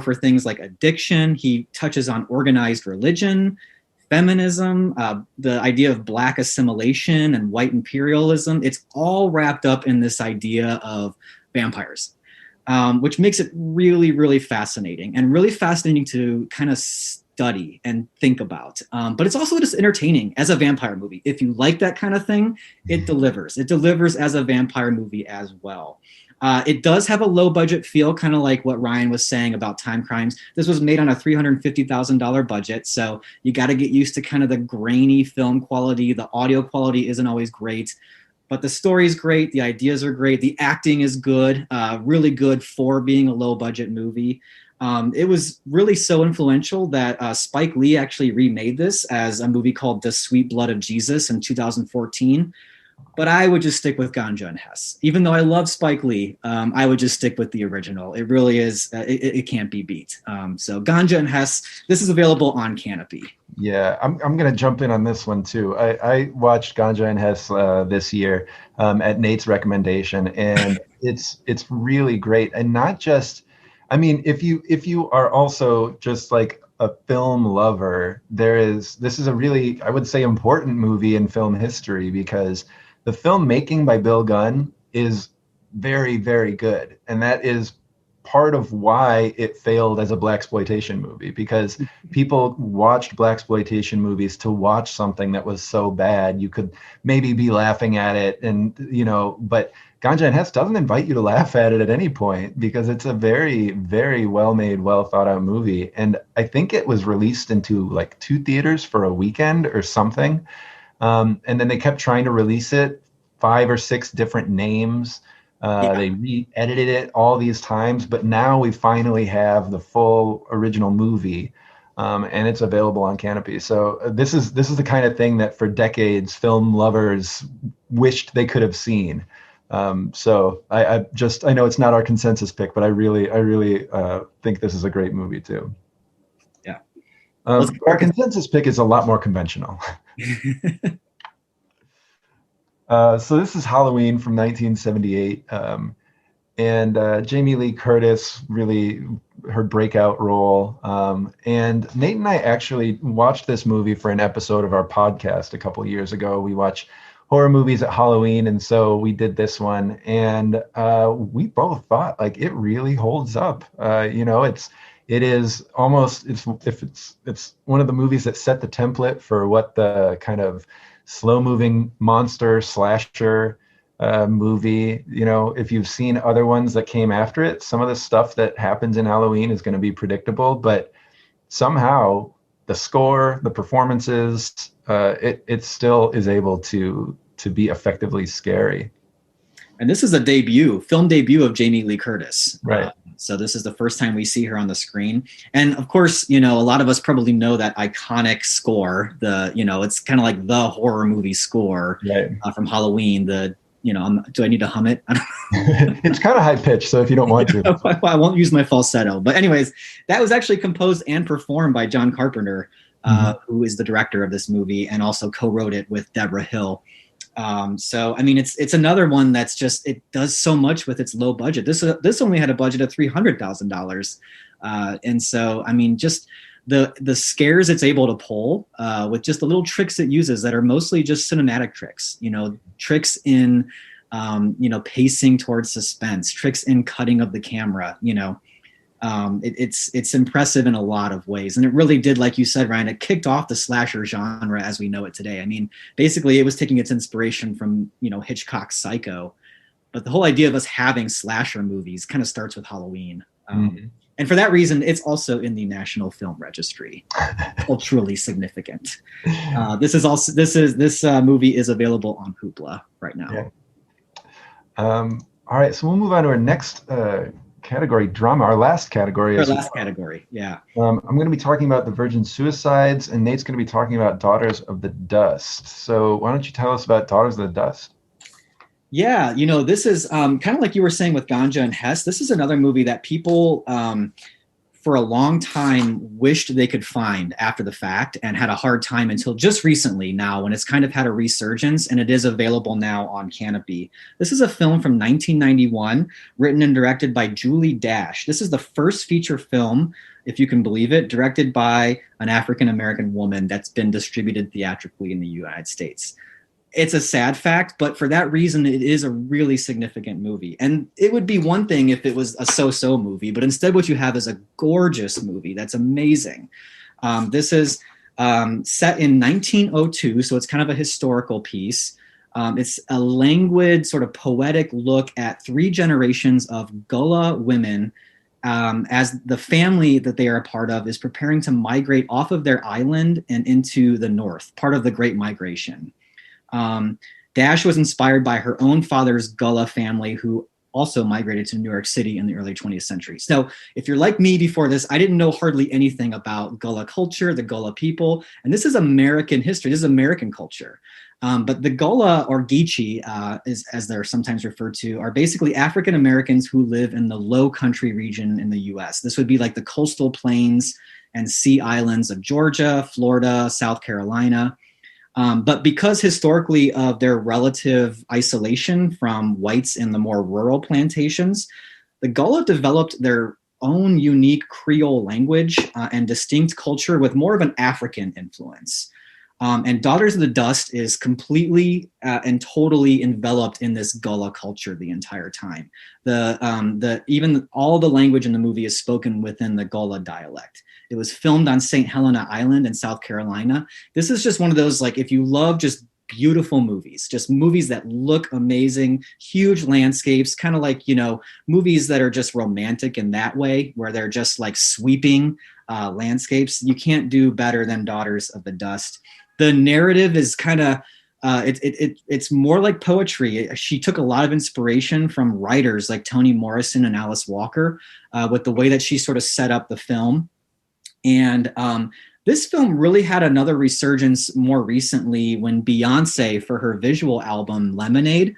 for things like addiction. He touches on organized religion, feminism, the idea of Black assimilation and white imperialism. It's all wrapped up in this idea of vampires, which makes it really, really fascinating to kind of study and think about. But it's also just entertaining as a vampire movie. If you like that kind of thing, it delivers. It delivers as a vampire movie as well. It does have a low budget feel, kind of like what Ryan was saying about Time Crimes. This was made on a $350,000 budget, so you got to get used to kind of the grainy film quality. The audio quality isn't always great, but the story is great. The ideas are great. The acting is good, really good for being a low budget movie. It was really so influential that Spike Lee actually remade this as a movie called The Sweet Blood of Jesus in 2014. But I would just stick with Ganja and Hess. Even though I love Spike Lee, I would just stick with the original. It really is, it can't be beat. So Ganja and Hess, this is available on Kanopy. Yeah, I'm going to jump in on this one too. I watched Ganja and Hess this year at Nate's recommendation, and it's really great. And not just, I mean, if you are also just like a film lover, this is a really, I would say, important movie in film history, because the filmmaking by Bill Gunn is very, very good. And that is part of why it failed as a blaxploitation movie, because people watched blaxploitation movies to watch something that was so bad. You could maybe be laughing at it, and but Ganja and Hess doesn't invite you to laugh at it at any point, because it's a very, very well-made, well-thought-out movie. And I think it was released into like 2 theaters for a weekend or something. And then they kept trying to release it 5 or 6 different names. They re-edited it all these times, but now we finally have the full original movie, and it's available on Kanopy. So this is the kind of thing that for decades film lovers wished they could have seen. So I know it's not our consensus pick, but I really think this is a great movie too. Yeah. Our consensus pick is a lot more conventional. So this is Halloween from 1978. And Jamie Lee Curtis, really her breakout role. And Nate and I actually watched this movie for an episode of our podcast a couple years ago. We watch horror movies at Halloween, and so we did this one, and we both thought like it really holds up. It's one of the movies that set the template for what the kind of slow-moving monster slasher movie. If you've seen other ones that came after it, some of the stuff that happens in Halloween is going to be predictable, but somehow the score, the performances, it still is able to be effectively scary. And this is a film debut of Jamie Lee Curtis. Right. So this is the first time we see her on the screen. And of course, a lot of us probably know that iconic score, it's kind of like the horror movie score, right, from Halloween, the do I need to hum it? It's kind of high pitched, so if you don't want to. I won't use my falsetto. But anyways, that was actually composed and performed by John Carpenter, who is the director of this movie and also co-wrote it with Deborah Hill. So, I mean, it's another one that's just, it does so much with its low budget. This only had a budget of $300,000. And so, I mean, just the scares it's able to pull with just the little tricks it uses that are mostly just cinematic tricks, tricks in, pacing towards suspense, tricks in cutting of the camera, it's impressive in a lot of ways. And it really did, like you said, Ryan, it kicked off the slasher genre as we know it today. I mean, basically it was taking its inspiration from, Hitchcock's Psycho, but the whole idea of us having slasher movies kind of starts with Halloween. And for that reason, it's also in the National Film Registry, culturally significant. This movie is available on Hoopla right now. Yeah. All right, so we'll move on to our next category, drama. Our last category. Yeah. I'm going to be talking about the Virgin Suicides, and Nate's going to be talking about Daughters of the Dust. So why don't you tell us about Daughters of the Dust? Yeah, this is kind of like you were saying with Ganja and Hess. This is another movie that people for a long time wished they could find after the fact and had a hard time until just recently now when it's kind of had a resurgence, and it is available now on Kanopy. This is a film from 1991 written and directed by Julie Dash. This is the first feature film, if you can believe it, directed by an African-American woman that's been distributed theatrically in the United States. It's a sad fact, but for that reason, it is a really significant movie. And it would be one thing if it was a so-so movie, but instead what you have is a gorgeous movie that's amazing. This is set in 1902, so it's kind of a historical piece. It's a languid, sort of poetic look at three generations of Gullah women as the family that they are a part of is preparing to migrate off of their island and into the north, part of the Great Migration. Dash was inspired by her own father's Gullah family, who also migrated to New York City in the early 20th century. So if you're like me before this, I didn't know hardly anything about Gullah culture, the Gullah people, and this is American history. This is American culture. But the Gullah, or Geechee, as they're sometimes referred to, are basically African Americans who live in the low country region in the US. This would be like the coastal plains and sea islands of Georgia, Florida, South Carolina. But because historically of their relative isolation from whites in the more rural plantations, the Gullah developed their own unique Creole language and distinct culture with more of an African influence. And Daughters of the Dust is completely and totally enveloped in this Gullah culture the entire time. Even all the language in the movie is spoken within the Gullah dialect. It was filmed on St. Helena Island in South Carolina. This is just one of those, like, if you love just beautiful movies, just movies that look amazing, huge landscapes, kind of like, movies that are just romantic in that way, where they're just like sweeping landscapes. You can't do better than Daughters of the Dust. The narrative is kind of, it's more like poetry. She took a lot of inspiration from writers like Toni Morrison and Alice Walker with the way that she sort of set up the film. And this film really had another resurgence more recently when Beyonce, for her visual album Lemonade,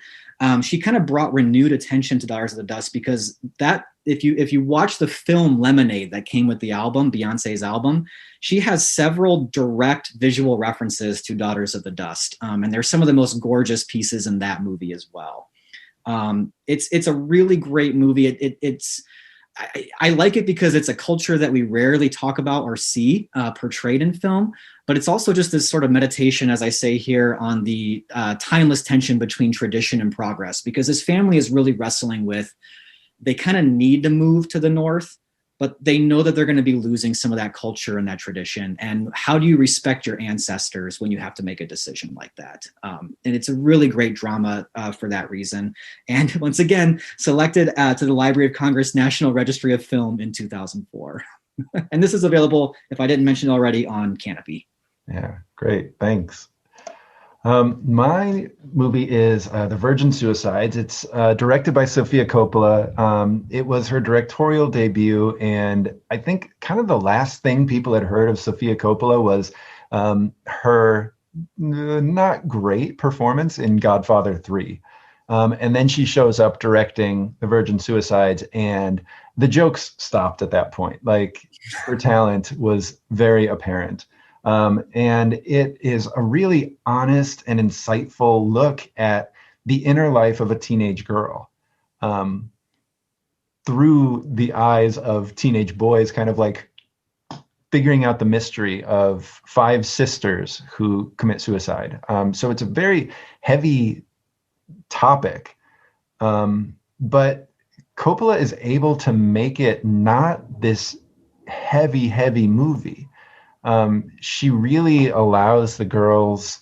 she kind of brought renewed attention to Daughters of the Dust, because that, if you watch the film Lemonade that came with the album, Beyonce's album, she has several direct visual references to Daughters of the Dust. And there's some of the most gorgeous pieces in that movie as well. It's a really great movie. I like it because it's a culture that we rarely talk about or see portrayed in film, but it's also just this sort of meditation, as I say here, on the timeless tension between tradition and progress, because this family is really wrestling with, they kind of need to move to the north, but they know that they're going to be losing some of that culture and that tradition. And how do you respect your ancestors when you have to make a decision like that? And it's a really great drama for that reason. And once again, selected to the Library of Congress National Registry of Film in 2004. And this is available, if I didn't mention it already, on Kanopy. Yeah, great. Thanks. My movie is The Virgin Suicides. It's directed by Sofia Coppola. It was her directorial debut, and I think kind of the last thing people had heard of Sofia Coppola was her not great performance in Godfather 3. And then she shows up directing The Virgin Suicides, and the jokes stopped at that point. Like, her talent was very apparent. And it is a really honest and insightful look at the inner life of a teenage girl, through the eyes of teenage boys, kind of like figuring out the mystery of five sisters who commit suicide. So it's a very heavy topic, but Coppola is able to make it not this heavy movie. She really allows the girls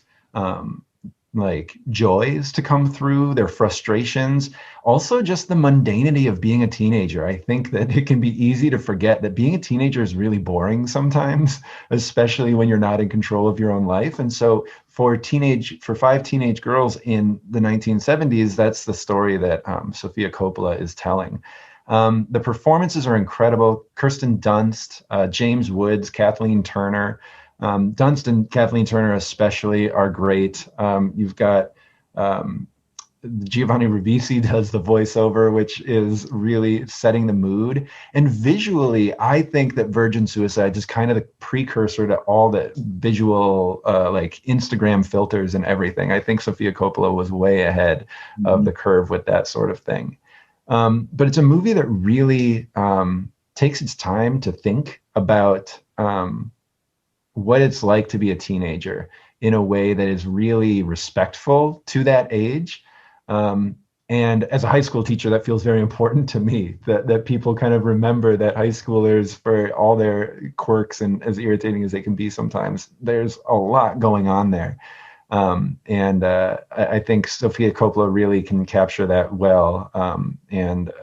like joys to come through, their frustrations, also just the mundanity of being a teenager. I think that it can be easy to forget that being a teenager is really boring sometimes, especially when you're not in control of your own life. And so for five teenage girls in the 1970s, that's the story that Sofia Coppola is telling. The performances are incredible. Kirsten Dunst, James Woods, Kathleen Turner. Dunst and Kathleen Turner especially are great. You've got Giovanni Ribisi does the voiceover, which is really setting the mood. And visually, I think that Virgin Suicide is kind of the precursor to all the visual like Instagram filters and everything. I think Sofia Coppola was way ahead of the curve with that sort of thing. But it's a movie that really takes its time to think about what it's like to be a teenager in a way that is really respectful to that age. And as a high school teacher, that feels very important to me, that people kind of remember that high schoolers, for all their quirks and as irritating as they can be sometimes, there's a lot going on there. And I think Sofia Coppola really can capture that well. And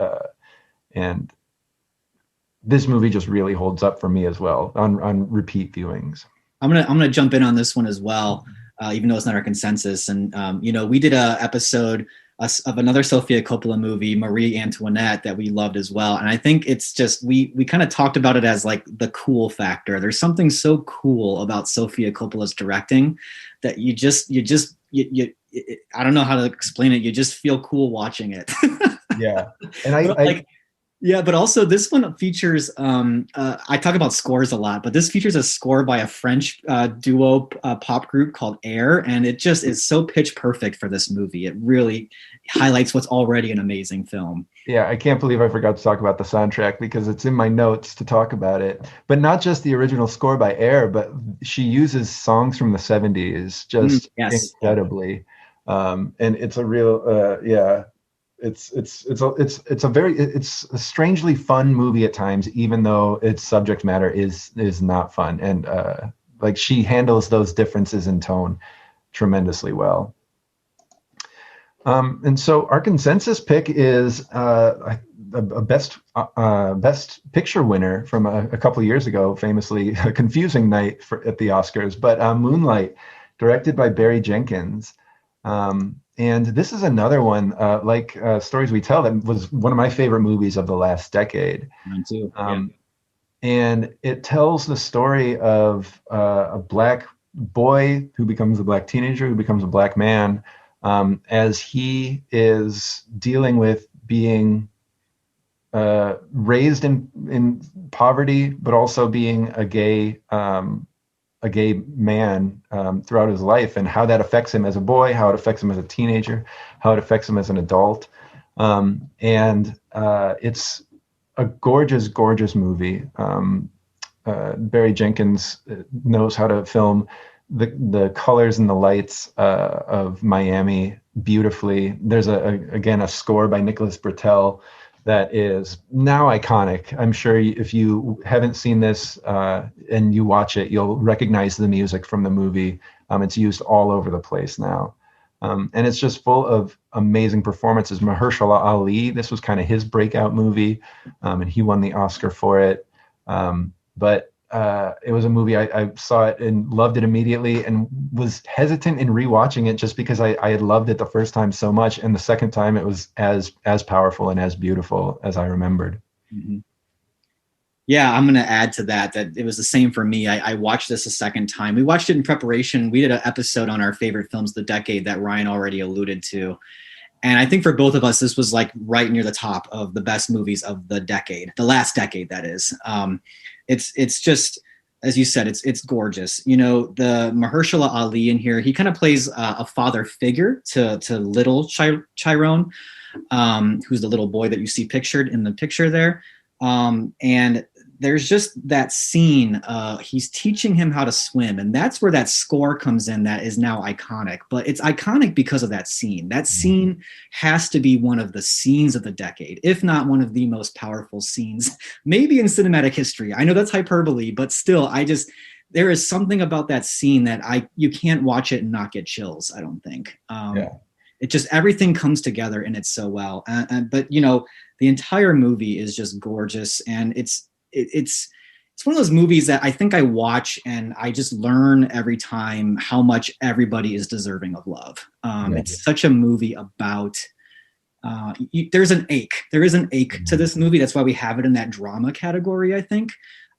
this movie just really holds up for me as well on repeat viewings. I'm gonna jump in on this one as well, even though it's not our consensus. And we did a episode of another Sofia Coppola movie, Marie Antoinette, that we loved as well. And I think it's just we kind of talked about it as like the cool factor. There's something so cool about Sofia Coppola's directing that you I don't know how to explain it. You just feel cool watching it. Yeah, and yeah, but also this one features, I talk about scores a lot, but this features a score by a French duo pop group called Air, and it just is so pitch perfect for this movie. It really highlights what's already an amazing film. Yeah, I can't believe I forgot to talk about the soundtrack because it's in my notes to talk about it. But not just the original score by Air, but she uses songs from the 70s just incredibly. And it's a real, It's a strangely fun movie at times, even though its subject matter is not fun. And like, she handles those differences in tone tremendously well. And so our consensus pick is a best picture winner from a couple of years ago, famously a confusing night at the Oscars, but Moonlight, directed by Barry Jenkins. And this is another one, like Stories We Tell, that was one of my favorite movies of the last decade. Mine too. And it tells the story of a black boy who becomes a black teenager, who becomes a black man, as he is dealing with being raised in poverty, but also being a gay man throughout his life, and how that affects him as a boy, how it affects him as a teenager, how it affects him as an adult. And it's a gorgeous movie. Barry Jenkins knows how to film the colors and the lights of Miami beautifully. There's again a score by Nicholas Britell that is now iconic. I'm sure if you haven't seen this and you watch it, you'll recognize the music from the movie. It's used all over the place now. And it's just full of amazing performances. Mahershala Ali, this was kind of his breakout movie, and he won the Oscar for it. But it was a movie I saw it and loved it immediately, and was hesitant in rewatching it just because I had loved it the first time so much, and the second time it was as powerful and as beautiful as I remembered. Mm-hmm. Yeah, I'm going to add to that it was the same for me. I watched this a second time. We watched it in preparation. We did an episode on our favorite films of the decade that Ryan already alluded to. And I think for both of us, this was like right near the top of the best movies of the decade, the last decade, that is. It's just, as you said, it's gorgeous. You know, the Mahershala Ali in here, he kind of plays a father figure to little Chiron, who's the little boy that you see pictured in the picture there. And there's just that scene, he's teaching him how to swim, and that's where that score comes in that is now iconic. But it's iconic because of that scene. That scene has to be one of the scenes of the decade, if not one of the most powerful scenes, maybe in cinematic history. I know that's hyperbole, but still, there is something about that scene that you can't watch it and not get chills, I don't think. It just, everything comes together in it so well. But, you know, the entire movie is just gorgeous, and it's one of those movies that I think I watch and I just learn every time how much everybody is deserving of love. It's such a movie about, there is an ache to this movie. That's why we have it in that drama category, I think.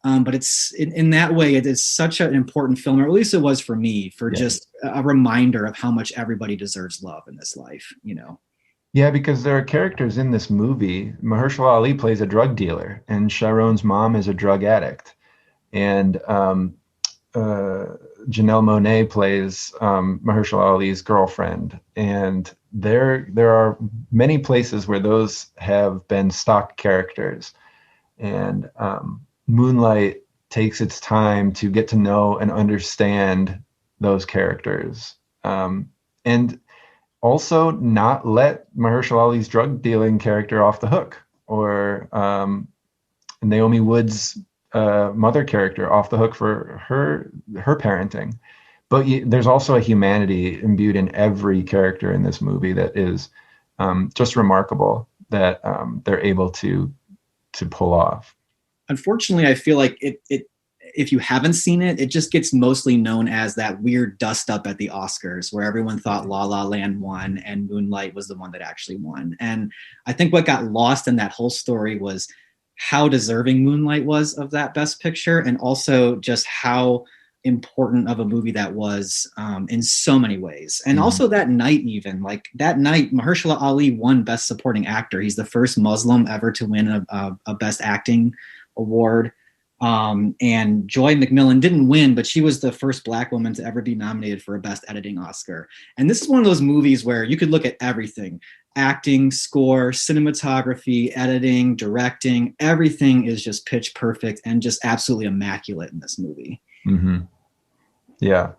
But it's in that way, it is such an important film, or at least it was for me, for just a reminder of how much everybody deserves love in this life, you know? Yeah, because there are characters in this movie. Mahershala Ali plays a drug dealer, and Chiron's mom is a drug addict. And Janelle Monáe plays Mahershala Ali's girlfriend. And there are many places where those have been stock characters. And Moonlight takes its time to get to know and understand those characters. And also not let Mahershala Ali's drug dealing character off the hook, or Naomi Wood's mother character off the hook for her parenting. But there's also a humanity imbued in every character in this movie that is just remarkable, that they're able to pull off. Unfortunately, I feel like it if you haven't seen it, it just gets mostly known as that weird dust up at the Oscars where everyone thought La La Land won and Moonlight was the one that actually won. And I think what got lost in that whole story was how deserving Moonlight was of that Best Picture, and also just how important of a movie that was in so many ways. And also that night, Mahershala Ali won Best Supporting Actor. He's the first Muslim ever to win a Best Acting award. And Joy McMillan didn't win, but she was the first Black woman to ever be nominated for a Best Editing Oscar. And this is one of those movies where you could look at everything: acting, score, cinematography, editing, directing. Everything is just pitch perfect and just absolutely immaculate in this movie. Mm-hmm. Yeah.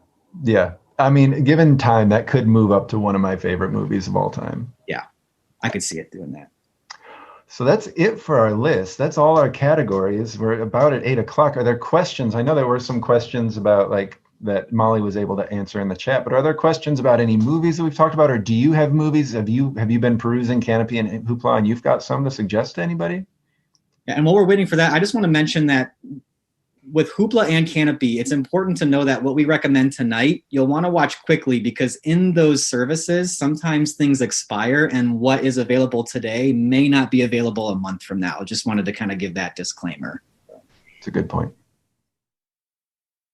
I mean, given time, that could move up to one of my favorite movies of all time. Yeah, I could see it doing that. So that's it for our list. That's all our categories. We're about at 8:00. Are there questions? I know there were some questions about that Molly was able to answer in the chat, but are there questions about any movies that we've talked about, or do you have movies? Have you been perusing Kanopy and Hoopla and you've got some to suggest to anybody? Yeah, and while we're waiting for that, I just want to mention that with Hoopla and Kanopy, it's important to know that what we recommend tonight, you'll want to watch quickly, because in those services, sometimes things expire and what is available today may not be available a month from now. Just wanted to kind of give that disclaimer. It's a good point.